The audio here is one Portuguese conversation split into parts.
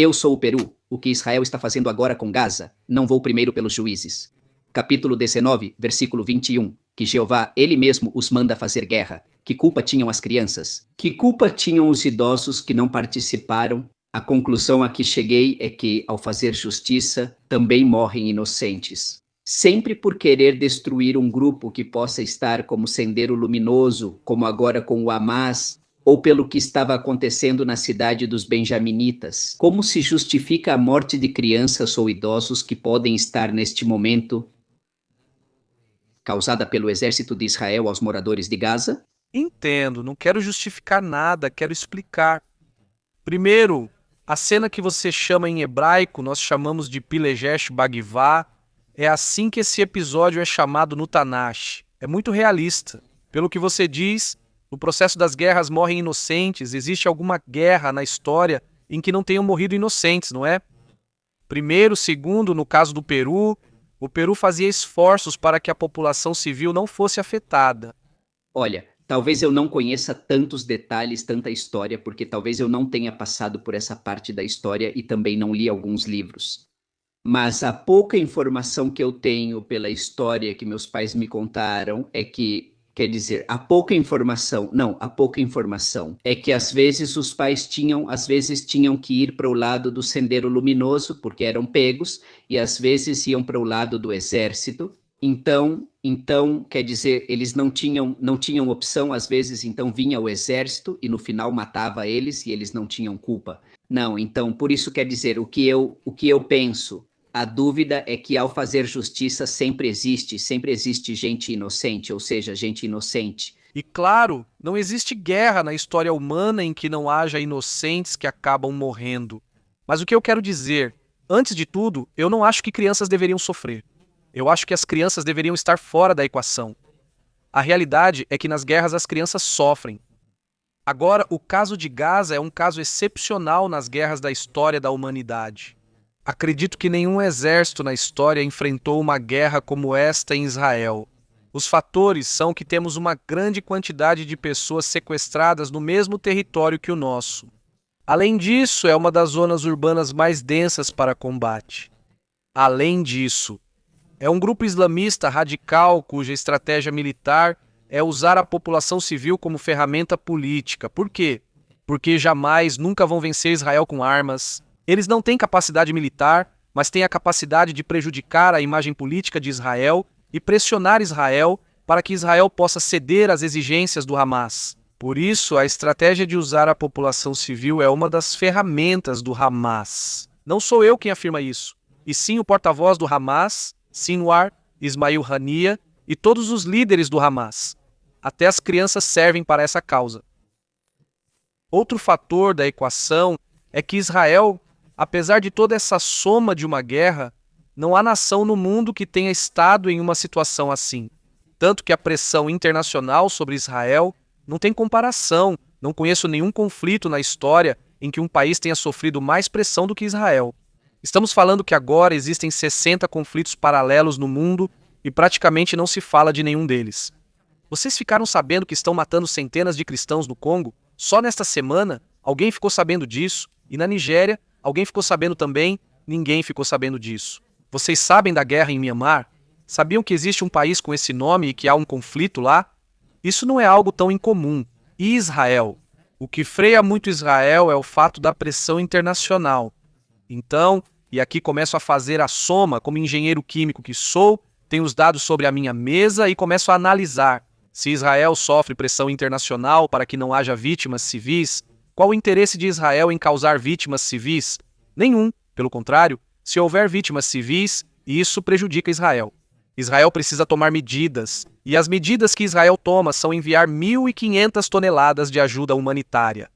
Eu sou o Peru. O que Israel está fazendo agora com Gaza? Não vou primeiro pelos juízes. Capítulo 19, versículo 21. Que Jeová, ele mesmo, os manda fazer guerra. Que culpa tinham as crianças? Que culpa tinham os idosos que não participaram? A conclusão a que cheguei é que, ao fazer justiça, também morrem inocentes. Sempre por querer destruir um grupo que possa estar como sendero luminoso, como agora com o Hamas, ou pelo que estava acontecendo na cidade dos benjaminitas. Como se justifica a morte de crianças ou idosos que podem estar neste momento causada pelo exército de Israel aos moradores de Gaza? Entendo, não quero justificar nada, quero explicar. Primeiro, a cena que você chama em hebraico, nós chamamos de Pilegesh Bagivá, é assim que esse episódio é chamado no Tanakh. É muito realista. Pelo que você diz, no processo das guerras morrem inocentes, existe alguma guerra na história em que não tenham morrido inocentes, não é? Primeiro, segundo, no caso do Peru, o Peru fazia esforços para que a população civil não fosse afetada. Olha, talvez eu não conheça tantos detalhes, tanta história, porque talvez eu não tenha passado por essa parte da história e também não li alguns livros. Mas a pouca informação que eu tenho pela história que meus pais me contaram é que, quer dizer, a pouca informação é que às vezes tinham que ir para o lado do Sendero Luminoso, porque eram pegos, e às vezes iam para o lado do exército. Então, quer dizer, eles não tinham opção, às vezes, então vinha o exército e no final matava eles e eles não tinham culpa. Não, então, por isso quer dizer, o que eu penso, a dúvida é que ao fazer justiça sempre existe gente inocente, ou seja, gente inocente. E claro, não existe guerra na história humana em que não haja inocentes que acabam morrendo. Mas o que eu quero dizer, antes de tudo, eu não acho que crianças deveriam sofrer. Eu acho que as crianças deveriam estar fora da equação. A realidade é que nas guerras as crianças sofrem. Agora, o caso de Gaza é um caso excepcional nas guerras da história da humanidade. Acredito que nenhum exército na história enfrentou uma guerra como esta em Israel. Os fatores são que temos uma grande quantidade de pessoas sequestradas no mesmo território que o nosso. Além disso, é uma das zonas urbanas mais densas para combate. Além disso, é um grupo islamista radical cuja estratégia militar é usar a população civil como ferramenta política. Por quê? Porque jamais, nunca vão vencer Israel com armas. Eles não têm capacidade militar, mas têm a capacidade de prejudicar a imagem política de Israel e pressionar Israel para que Israel possa ceder às exigências do Hamas. Por isso, a estratégia de usar a população civil é uma das ferramentas do Hamas. Não sou eu quem afirma isso, e sim o porta-voz do Hamas, Sinwar, Ismail Haniyeh e todos os líderes do Hamas. Até as crianças servem para essa causa. Outro fator da equação é que Israel, apesar de toda essa soma de uma guerra, não há nação no mundo que tenha estado em uma situação assim. Tanto que a pressão internacional sobre Israel não tem comparação. Não conheço nenhum conflito na história em que um país tenha sofrido mais pressão do que Israel. Estamos falando que agora existem 60 conflitos paralelos no mundo e praticamente não se fala de nenhum deles. Vocês ficaram sabendo que estão matando centenas de cristãos no Congo? Só nesta semana, alguém ficou sabendo disso, e na Nigéria, alguém ficou sabendo também, ninguém ficou sabendo disso. Vocês sabem da guerra em Myanmar? Sabiam que existe um país com esse nome e que há um conflito lá? Isso não é algo tão incomum. E Israel? O que freia muito Israel é o fato da pressão internacional. Então, e aqui começo a fazer a soma, como engenheiro químico que sou, tenho os dados sobre a minha mesa e começo a analisar. Se Israel sofre pressão internacional para que não haja vítimas civis, qual o interesse de Israel em causar vítimas civis? Nenhum. Pelo contrário, se houver vítimas civis, isso prejudica Israel. Israel precisa tomar medidas, e as medidas que Israel toma são enviar 1.500 toneladas de ajuda humanitária.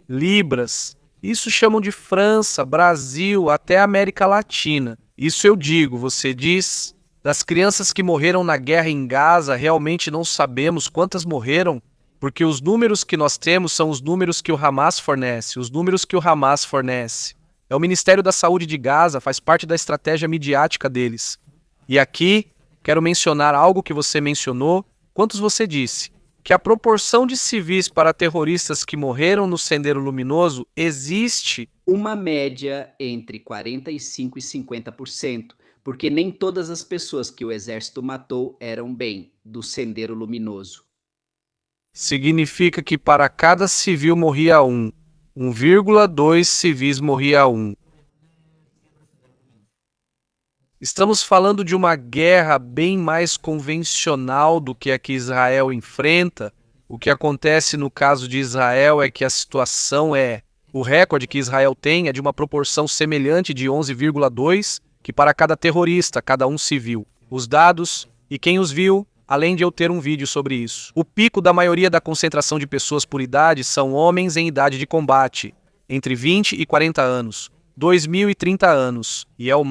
Libras. Isso chamam de França, Brasil, até América Latina. Isso eu digo, você diz Das crianças que morreram na guerra em Gaza, realmente não sabemos quantas morreram, porque os números que nós temos são os números que o Hamas fornece, É o Ministério da Saúde de Gaza, faz parte da estratégia midiática deles. E aqui, quero mencionar algo que você mencionou. Quantos você disse? Que a proporção de civis para terroristas que morreram no Sendeiro Luminoso existe uma média entre 45% e 50%, porque nem todas as pessoas que o exército matou eram bem do Sendeiro Luminoso. Significa que para cada civil morria 1,2 civis morria 1. Estamos falando de uma guerra bem mais convencional do que a que Israel enfrenta. O que acontece no caso de Israel é que a situação o recorde que Israel tem é de uma proporção semelhante de 11,2, que para cada terrorista, cada um civil. Os dados e quem os viu, além de eu ter um vídeo sobre isso. O pico da maioria da concentração de pessoas por idade são homens em idade de combate, entre 20 e 40 anos. 2.030 anos, e é o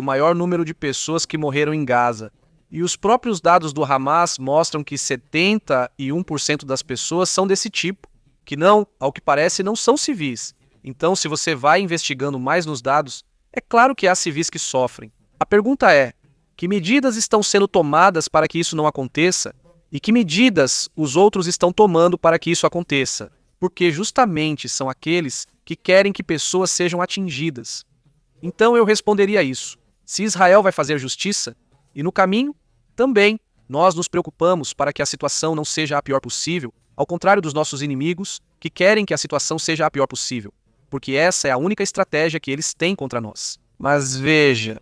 maior número de pessoas que morreram em Gaza. E os próprios dados do Hamas mostram que 71% das pessoas são desse tipo, que não, ao que parece, não são civis. Então, se você vai investigando mais nos dados, é claro que há civis que sofrem. A pergunta é, que medidas estão sendo tomadas para que isso não aconteça? E que medidas os outros estão tomando para que isso aconteça? Porque justamente são aqueles que querem que pessoas sejam atingidas. Então eu responderia isso. Se Israel vai fazer justiça, e no caminho, também, nós nos preocupamos para que a situação não seja a pior possível, ao contrário dos nossos inimigos, que querem que a situação seja a pior possível, porque essa é a única estratégia que eles têm contra nós. Mas veja...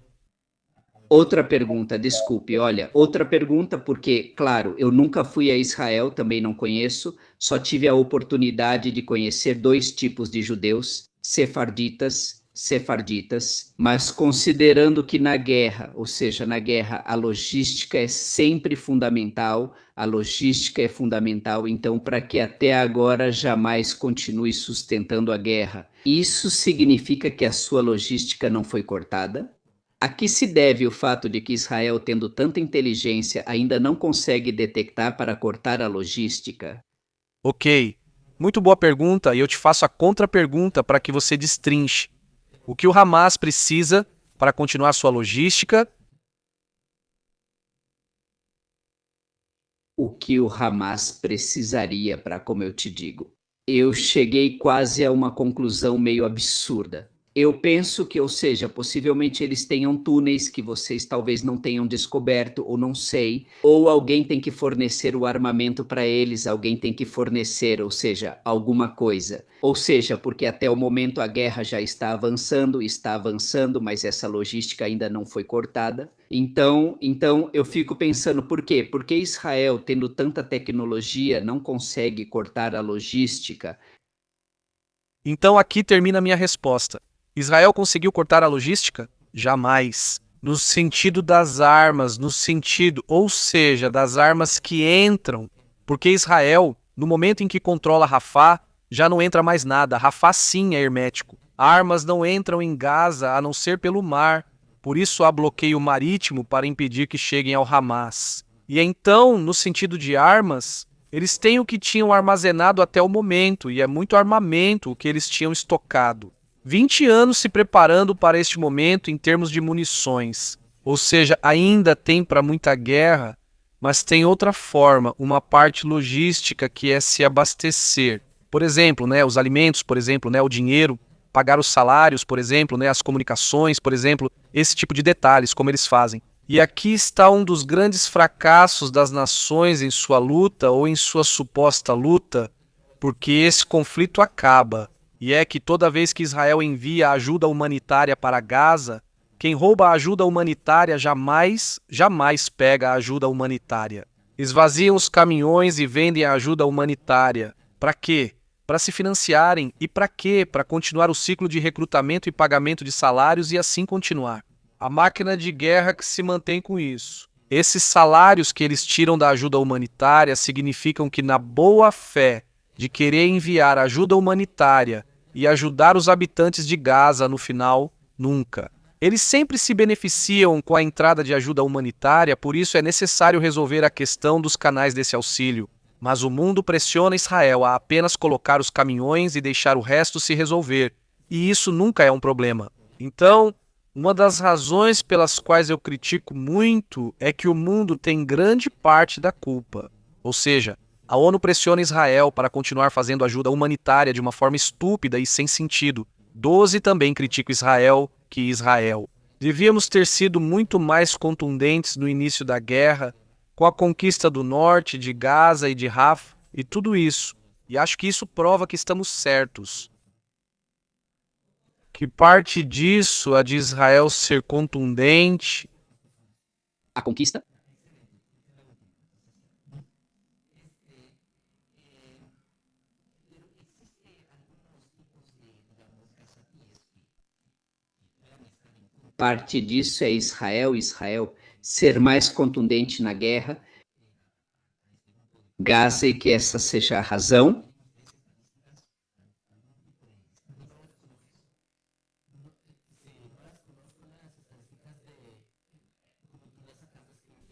Outra pergunta, desculpe, outra pergunta, porque, claro, eu nunca fui a Israel, também não conheço, só tive a oportunidade de conhecer 2 tipos de judeus, sefarditas, mas considerando que na guerra, ou seja, na guerra, a logística é sempre fundamental, então para que até agora jamais continue sustentando a guerra, isso significa que a sua logística não foi cortada? A que se deve o fato de que Israel, tendo tanta inteligência, ainda não consegue detectar para cortar a logística? Ok, muito boa pergunta, e eu te faço a contra-pergunta para que você destrinche. O que o Hamas precisa para continuar sua logística? O que o Hamas precisaria para, como eu te digo? Eu cheguei quase a uma conclusão meio absurda. Eu penso que, ou seja, possivelmente eles tenham túneis que vocês talvez não tenham descoberto, ou não sei, ou alguém tem que fornecer o armamento para eles, alguém tem que fornecer, ou seja, alguma coisa. Ou seja, porque até o momento a guerra já está avançando, mas essa logística ainda não foi cortada. Então eu fico pensando, por quê? Porque Israel, tendo tanta tecnologia, não consegue cortar a logística? Então aqui termina a minha resposta. Israel conseguiu cortar a logística? Jamais. No sentido das armas, ou seja, das armas que entram. Porque Israel, no momento em que controla Rafah, já não entra mais nada. Rafah sim é hermético. Armas não entram em Gaza a não ser pelo mar. Por isso há bloqueio marítimo para impedir que cheguem ao Hamas. E então, no sentido de armas, eles têm o que tinham armazenado até o momento, e é muito armamento o que eles tinham estocado. 20 anos se preparando para este momento em termos de munições. Ou seja, ainda tem para muita guerra, mas tem outra forma, uma parte logística que é se abastecer. Por exemplo, os alimentos, por exemplo, o dinheiro, pagar os salários, por exemplo, as comunicações, por exemplo, esse tipo de detalhes, como eles fazem. E aqui está um dos grandes fracassos das nações em sua luta ou em sua suposta luta, porque esse conflito acaba. E é que toda vez que Israel envia ajuda humanitária para Gaza, quem rouba a ajuda humanitária jamais pega a ajuda humanitária. Esvaziam os caminhões e vendem a ajuda humanitária. Para quê? Para se financiarem. E para quê? Para continuar o ciclo de recrutamento e pagamento de salários e assim continuar. A máquina de guerra que se mantém com isso. Esses salários que eles tiram da ajuda humanitária significam que, na boa fé de querer enviar ajuda humanitária e ajudar os habitantes de Gaza no final, nunca. Eles sempre se beneficiam com a entrada de ajuda humanitária, por isso é necessário resolver a questão dos canais desse auxílio. Mas o mundo pressiona Israel a apenas colocar os caminhões e deixar o resto se resolver, e isso nunca é um problema. Então, uma das razões pelas quais eu critico muito é que o mundo tem grande parte da culpa. Ou seja, a ONU pressiona Israel para continuar fazendo ajuda humanitária de uma forma estúpida e sem sentido. 12 também critica Israel que Israel. Devíamos ter sido muito mais contundentes no início da guerra, com a conquista do norte, de Gaza e de Rafah, e tudo isso. E acho que isso prova que estamos certos. Que parte disso, a de Israel ser contundente, A conquista? Parte disso é Israel ser mais contundente na guerra. Gaza, e que essa seja a razão.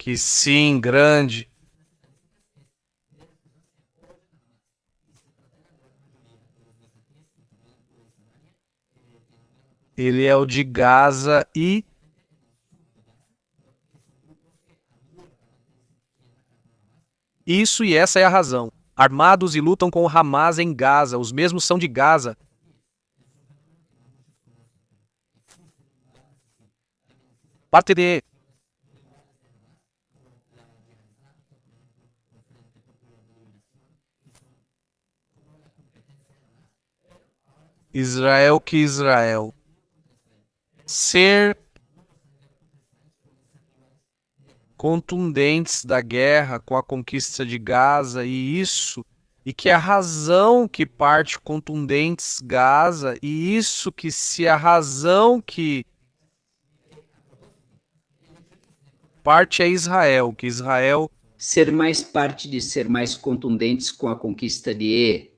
que sim, grande. Ele é o de Gaza e isso e essa é a razão. Armados e lutam com o Hamas em Gaza, os mesmos são de Gaza. Parte de Israel que Israel. Ser contundentes da guerra com a conquista de Gaza e que a razão que parte contundentes Gaza, e isso que se a razão que parte é Israel, que Israel Ser mais parte de ser mais contundentes com a conquista de